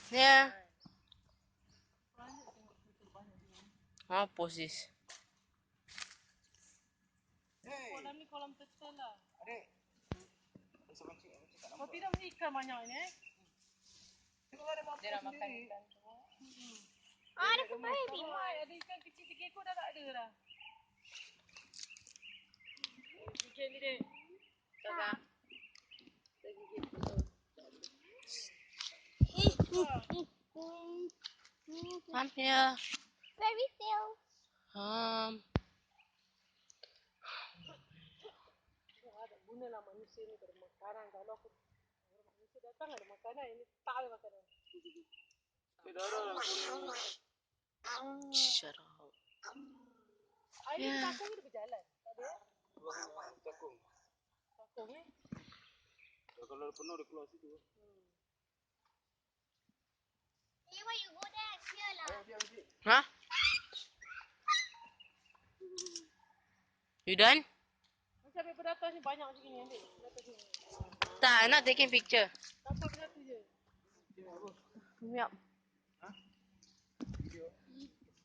Ya. Apa sih? Kolam ni kolam kecil lah. Oh tidak mesti ikan banyak ni Dia nak makan ikan semua. Ada super heavy. Ada ikan kecil 3 ekor dah tak ada dah. Ikan ni dek. Coba. I'm here. Very still. Ada guna lah manusia ni pada makanan. Kalau aku manusia datang ada makanan, ini tak ada makanan. Shut up. Air ni cakung ni berjalan. Tak ada. Cakung. Cakung ni. Kalau penuh dia keluar situ. Hey, why you go there? Here lah. Huh? You done? Sampai beratas ni banyak macam ni adik. Beratas ni. Tak, not taking picture. Sampai beratas je. Yup.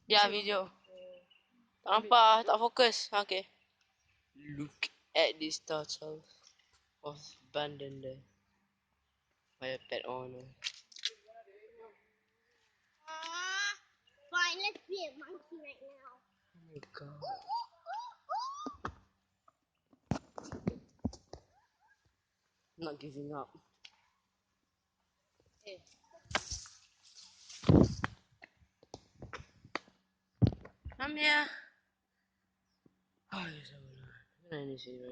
Ya, video. Nampak, tak fokus. Okay. Look at this turtle of abandoned by a pet owner. Fine, let's be a monkey right now. Oh my god. I'm not giving up. I'm here. Oh, you're so annoying. I need to see right.